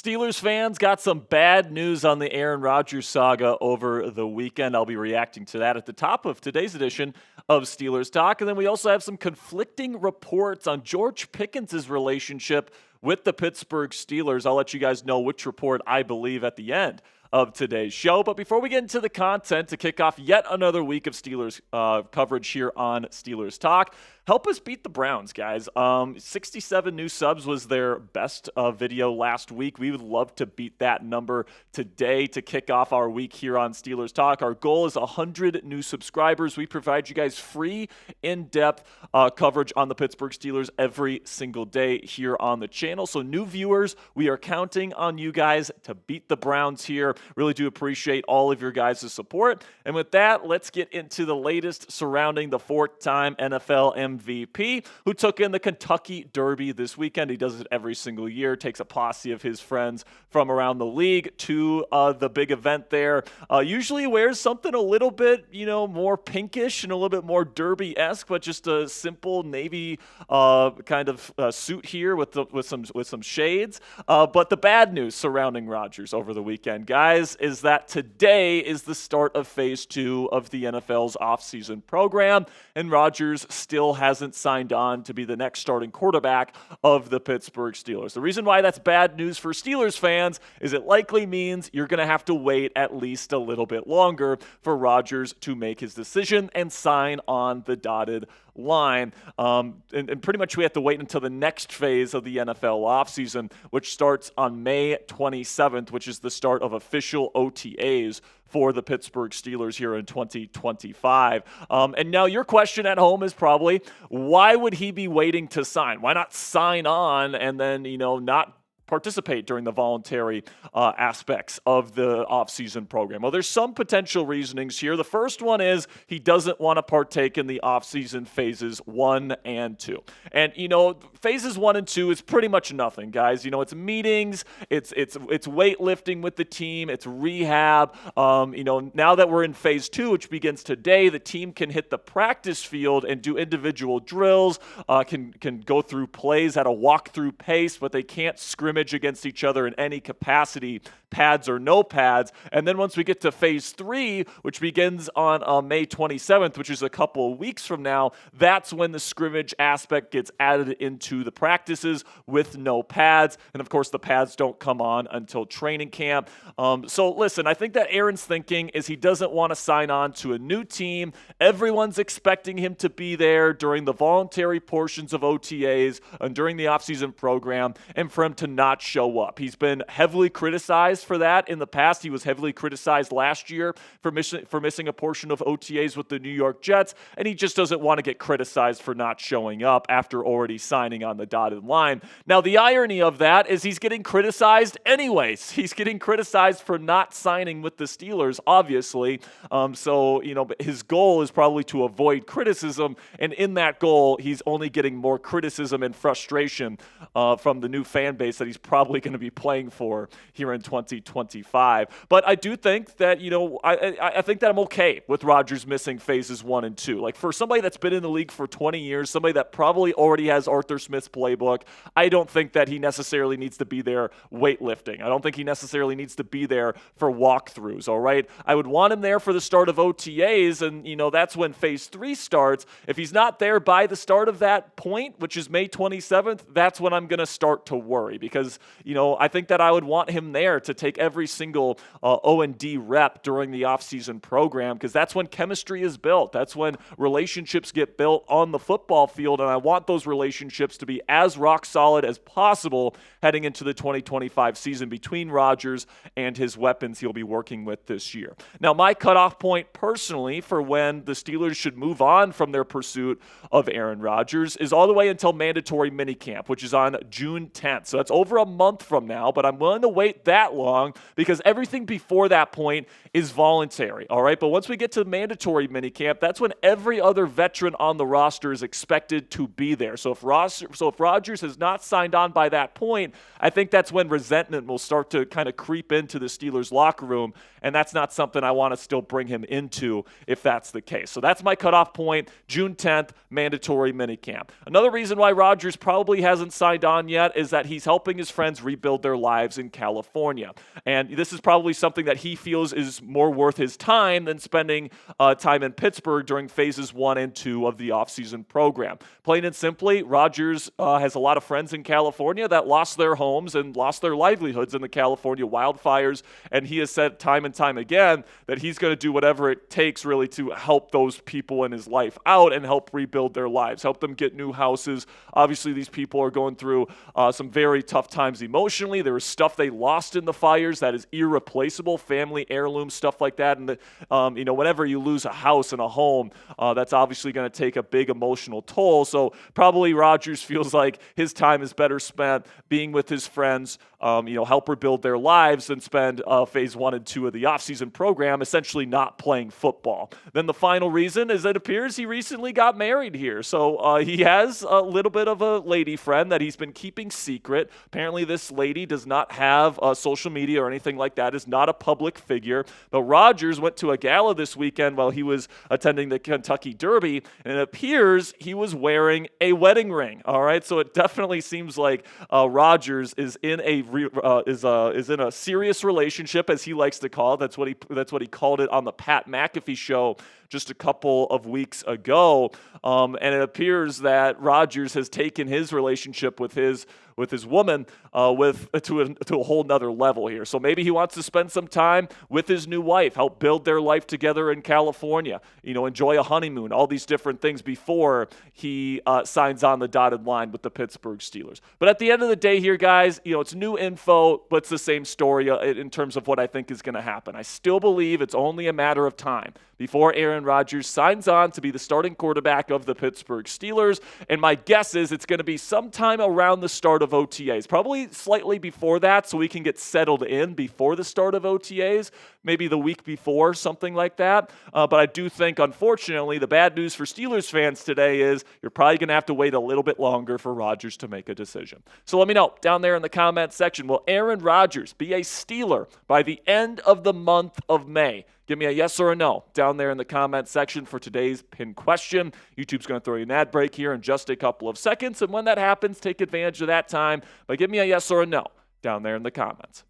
Steelers fans, got some bad news on the Aaron Rodgers saga over the weekend. I'll be reacting to that at the top of today's edition of Steelers Talk. And then we also have some conflicting reports on George Pickens' relationship with the Pittsburgh Steelers. I'll let you guys know which report I believe at the end of today's show. But before we get into the content to kick off yet another week of Steelers coverage here on Steelers Talk, help us beat the Browns, guys. 67 new subs was their best video last week. We would love to beat that number today to kick off our week here on Steelers Talk. Our goal is 100 new subscribers. We provide you guys free, in-depth coverage on the Pittsburgh Steelers every single day here on the channel. So new viewers, we are counting on you guys to beat the Browns here. Really do appreciate all of your guys' support. And with that, let's get into the latest surrounding the four-time NFL MVP who took in the Kentucky Derby this weekend. He does it every single year, takes a posse of his friends from around the league to the big event there. Usually wears something a little bit, more pinkish and a little bit more Derby-esque, but just a simple navy kind of suit here with some shades. But the bad news surrounding Rodgers over the weekend, guys, is that today is the start of phase 2 of the NFL's offseason program, and Rodgers still hasn't signed on to be the next starting quarterback of the Pittsburgh Steelers. The reason why that's bad news for Steelers fans is it likely means you're going to have to wait at least a little bit longer for Rodgers to make his decision and sign on the dotted line. And pretty much we have to wait until the next phase of the NFL offseason, which starts on May 27th, which is the start of official OTAs for the Pittsburgh Steelers here in 2025. And now your question at home is probably, why would he be waiting to sign? Why not sign on and then, not participate during the voluntary aspects of the offseason program? Well, there's some potential reasonings here. The first one is he doesn't want to partake in the offseason phases 1 and 2. And, phases 1 and 2 is pretty much nothing, guys. It's meetings, it's weightlifting with the team, it's rehab. Now that we're in phase 2, which begins today, the team can hit the practice field and do individual drills, can go through plays at a walkthrough pace, but they can't scrimmage against each other in any capacity, pads or no pads. And then once we get to phase 3, which begins on May 27th, which is a couple of weeks from now, that's when the scrimmage aspect gets added into the practices with no pads. And of course, the pads don't come on until training camp. So listen, I think that Aaron's thinking is he doesn't want to sign on to a new team. Everyone's expecting him to be there during the voluntary portions of OTAs and during the offseason program, and for him to not show up. He's been heavily criticized for that in the past. He was heavily criticized last year for missing a portion of OTAs with the New York Jets, and he just doesn't want to get criticized for not showing up after already signing on the dotted line. Now, the irony of that is he's getting criticized anyways. He's getting criticized for not signing with the Steelers, obviously. But his goal is probably to avoid criticism, and in that goal, he's only getting more criticism and frustration from the new fan base that he's probably going to be playing for here in 2025. But I do think that, I think that I'm okay with Rodgers missing phases 1 and 2. Like, for somebody that's been in the league for 20 years, somebody that probably already has Arthur Smith's playbook, I don't think that he necessarily needs to be there weightlifting. I don't think he necessarily needs to be there for walkthroughs, all right? I would want him there for the start of OTAs, and, that's when phase 3 starts. If he's not there by the start of that point, which is May 27th, that's when I'm going to start to worry, because I think that I would want him there to take every single O&D rep during the offseason program, because that's when chemistry is built. That's when relationships get built on the football field, and I want those relationships to be as rock solid as possible heading into the 2025 season between Rodgers and his weapons he'll be working with this year. Now, my cutoff point personally for when the Steelers should move on from their pursuit of Aaron Rodgers is all the way until mandatory minicamp, which is on June 10th. So that's over a month from now, but I'm willing to wait that long because everything before that point is voluntary, all right? But once we get to mandatory minicamp, that's when every other veteran on the roster is expected to be there. So if Rodgers has not signed on by that point, I think that's when resentment will start to kind of creep into the Steelers locker room, and that's not something I want to still bring him into if that's the case. So that's my cutoff point, June 10th, mandatory minicamp. Another reason why Rodgers probably hasn't signed on yet is that he's helping his his friends rebuild their lives in California. And this is probably something that he feels is more worth his time than spending time in Pittsburgh during phases 1 and 2 of the offseason program. Plain and simply, Rodgers has a lot of friends in California that lost their homes and lost their livelihoods in the California wildfires, and he has said time and time again that he's going to do whatever it takes really to help those people in his life out and help rebuild their lives, help them get new houses. Obviously, these people are going through some very tough times emotionally. There was stuff they lost in the fires that is irreplaceable, family heirloom stuff like that. And whenever you lose a house and a home, that's obviously going to take a big emotional toll. So probably Rodgers feels like his time is better spent being with his friends, help rebuild their lives than spend phase 1 and 2 of the offseason program essentially not playing football. Then the final reason is it appears he recently got married here. So he has a little bit of a lady friend that he's been keeping secret. Apparently this lady does not have social media or anything like that, is not a public figure. But Rodgers went to a gala this weekend while he was attending the Kentucky Derby, and it appears he was wearing a wedding ring. All right, so it definitely seems like Rodgers is in a serious relationship, as he likes to call it. That's what he called it on the Pat McAfee show just a couple of weeks ago. And it appears that Rodgers has taken his relationship with his woman to a whole nother level here. So maybe he wants to spend some time with his new wife, help build their life together in California, enjoy a honeymoon, all these different things before he signs on the dotted line with the Pittsburgh Steelers. But at the end of the day here, guys, it's new info, but it's the same story in terms of what I think is going to happen. I still believe it's only a matter of time before Aaron Rodgers signs on to be the starting quarterback of the Pittsburgh Steelers. And my guess is it's going to be sometime around the start of OTAs, probably slightly before that, so we can get settled in before the start of OTAs, maybe the week before, something like that. But I do think, unfortunately, the bad news for Steelers fans today is you're probably going to have to wait a little bit longer for Rodgers to make a decision. So let me know down there in the comment section, will Aaron Rodgers be a Steeler by the end of the month of May? Give me a yes or a no down there in the comment section for today's pin question. YouTube's going to throw you an ad break here in just a couple of seconds. And when that happens, take advantage of that time by giving me a yes or a no down there in the comments.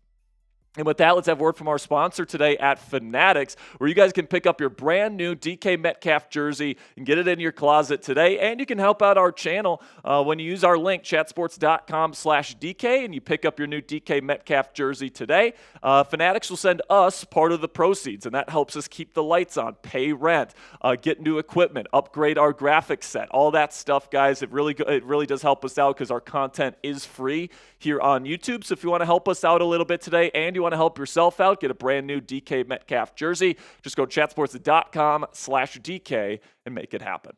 And with that, let's have word from our sponsor today at Fanatics, where you guys can pick up your brand new DK Metcalf jersey and get it in your closet today. And you can help out our channel when you use our link, chatsports.com/DK, and you pick up your new DK Metcalf jersey today. Fanatics will send us part of the proceeds, and that helps us keep the lights on, pay rent, get new equipment, upgrade our graphics set, all that stuff, guys. It really does help us out because our content is free here on YouTube. So if you want to help us out a little bit today and you want to help yourself out, get a brand new DK Metcalf jersey, just go to chatsports.com/DK and make it happen.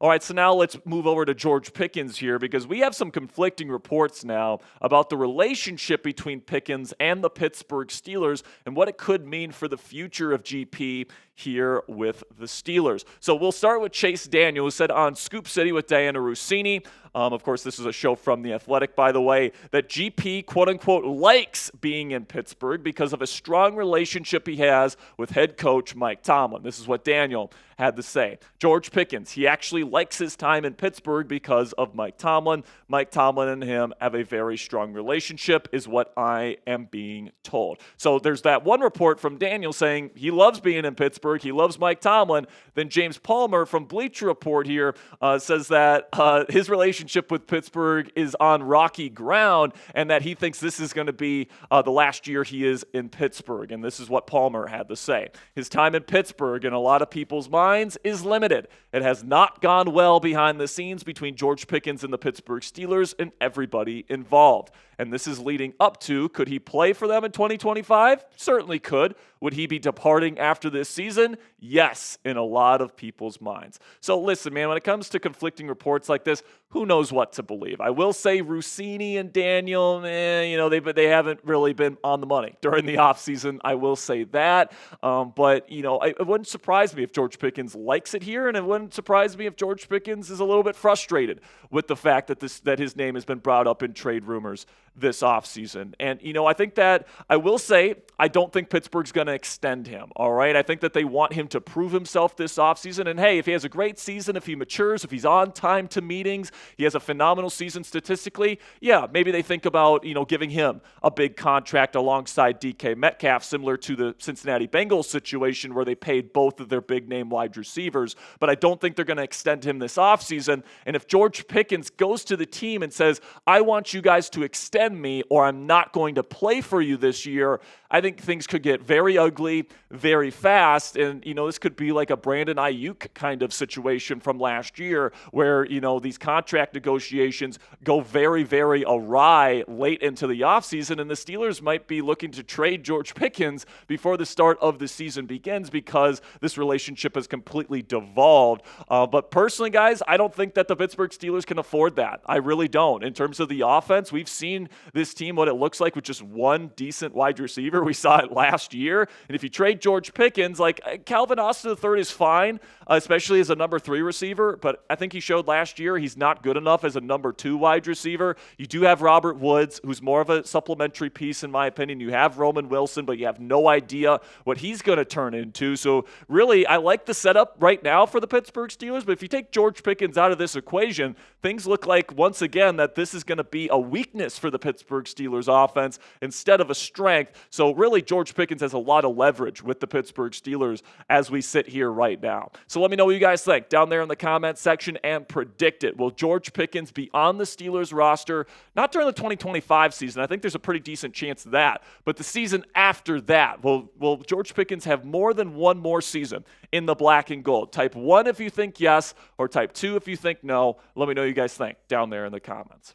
All right, so now let's move over to George Pickens here, because we have some conflicting reports now about the relationship between Pickens and the Pittsburgh Steelers and what it could mean for the future of GP here with the Steelers. So we'll start with Chase Daniel, who said on Scoop City with Diana Rossini, of course, this is a show from The Athletic, by the way, that GP, quote-unquote, likes being in Pittsburgh because of a strong relationship he has with head coach Mike Tomlin. This is what Daniel had to say. George Pickens, he actually likes his time in Pittsburgh because of Mike Tomlin. Mike Tomlin and him have a very strong relationship, is what I am being told. So there's that one report from Daniel saying he loves being in Pittsburgh, he loves Mike Tomlin. Then James Palmer from Bleacher Report here says that his relationship with Pittsburgh is on rocky ground and that he thinks this is going to be the last year he is in Pittsburgh. And this is what Palmer had to say. His time in Pittsburgh, in a lot of people's minds, is limited. It has not gone well behind the scenes between George Pickens and the Pittsburgh Steelers and everybody involved. And this is leading up to, could he play for them in 2025? Certainly could. Would he be departing after this season? Yes, in a lot of people's minds. So listen, man, when it comes to conflicting reports like this, who knows what to believe? I will say Rossini and Daniel, they haven't really been on the money during the offseason. I will say that. But it wouldn't surprise me if George Pickens likes it here, and it wouldn't surprise me if George Pickens is a little bit frustrated with the fact that his name has been brought up in trade rumors this offseason. And, I think that I will say I don't think Pittsburgh's going to extend him, all right? I think that they want him to prove himself this offseason. And, hey, if he has a great season, if he matures, if he's on time to meetings, he has a phenomenal season statistically, yeah, maybe they think about, giving him a big contract alongside DK Metcalf, similar to the Cincinnati Bengals situation where they paid both of their big-name wide receivers. But I don't think they're going to extend him this offseason. And if George Pickens goes to the team and says, I want you guys to extend me or I'm not going to play for you this year, I think things could get very ugly very fast. And, this could be like a Brandon Ayuk kind of situation from last year where, these contract negotiations go very, very awry late into the offseason. And the Steelers might be looking to trade George Pickens before the start of the season begins because this relationship has completely devolved. But personally, guys, I don't think that the Pittsburgh Steelers can afford that. I really don't. In terms of the offense, we've seen this team, what it looks like with just one decent wide receiver. We saw it last year. And if you trade George Pickens, like Calvin Austin III is fine, especially as a number 3 receiver. But I think he showed last year he's not good enough as a number 2 wide receiver. You do have Robert Woods, who's more of a supplementary piece, in my opinion. You have Roman Wilson, but you have no idea what he's going to turn into. So really, I like the setup right now for the Pittsburgh Steelers. But if you take George Pickens out of this equation, things look like, once again, that this is going to be a weakness for the Pittsburgh Steelers offense instead of a strength. So really, George Pickens has a lot of leverage with the Pittsburgh Steelers as we sit here right now. So let me know what you guys think down there in the comments section and predict it. Will George Pickens be on the Steelers roster? Not during the 2025 season. I think there's a pretty decent chance of that. But the season after that, will George Pickens have more than one more season in the black and gold? Type 1 if you think yes, or type 2 if you think no. Let me know what you guys think down there in the comments.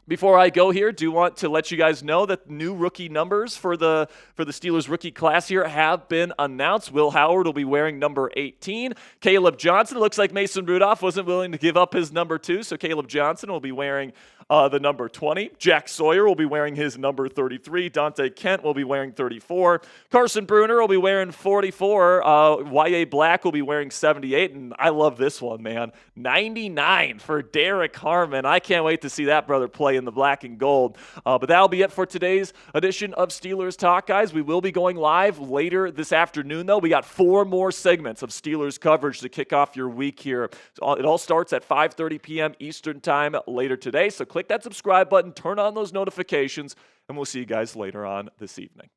Before I go here, do want to let you guys know that new rookie numbers for the Steelers rookie class here have been announced. Will Howard will be wearing number 18. Caleb Johnson, looks like Mason Rudolph wasn't willing to give up his number 2, so Caleb Johnson will be wearing the number 20. Jack Sawyer will be wearing his number 33. Dante Kent will be wearing 34. Carson Bruner will be wearing 44. Y.A. Black will be wearing 78. And I love this one, man. 99 for Derek Harmon. I can't wait to see that brother play in the black and gold. But that'll be it for today's edition of Steelers Talk, guys. We will be going live later this afternoon, though. We got 4 more segments of Steelers coverage to kick off your week here. It all starts at 5:30 p.m. Eastern Time later today. So click that subscribe button, turn on those notifications, and we'll see you guys later on this evening.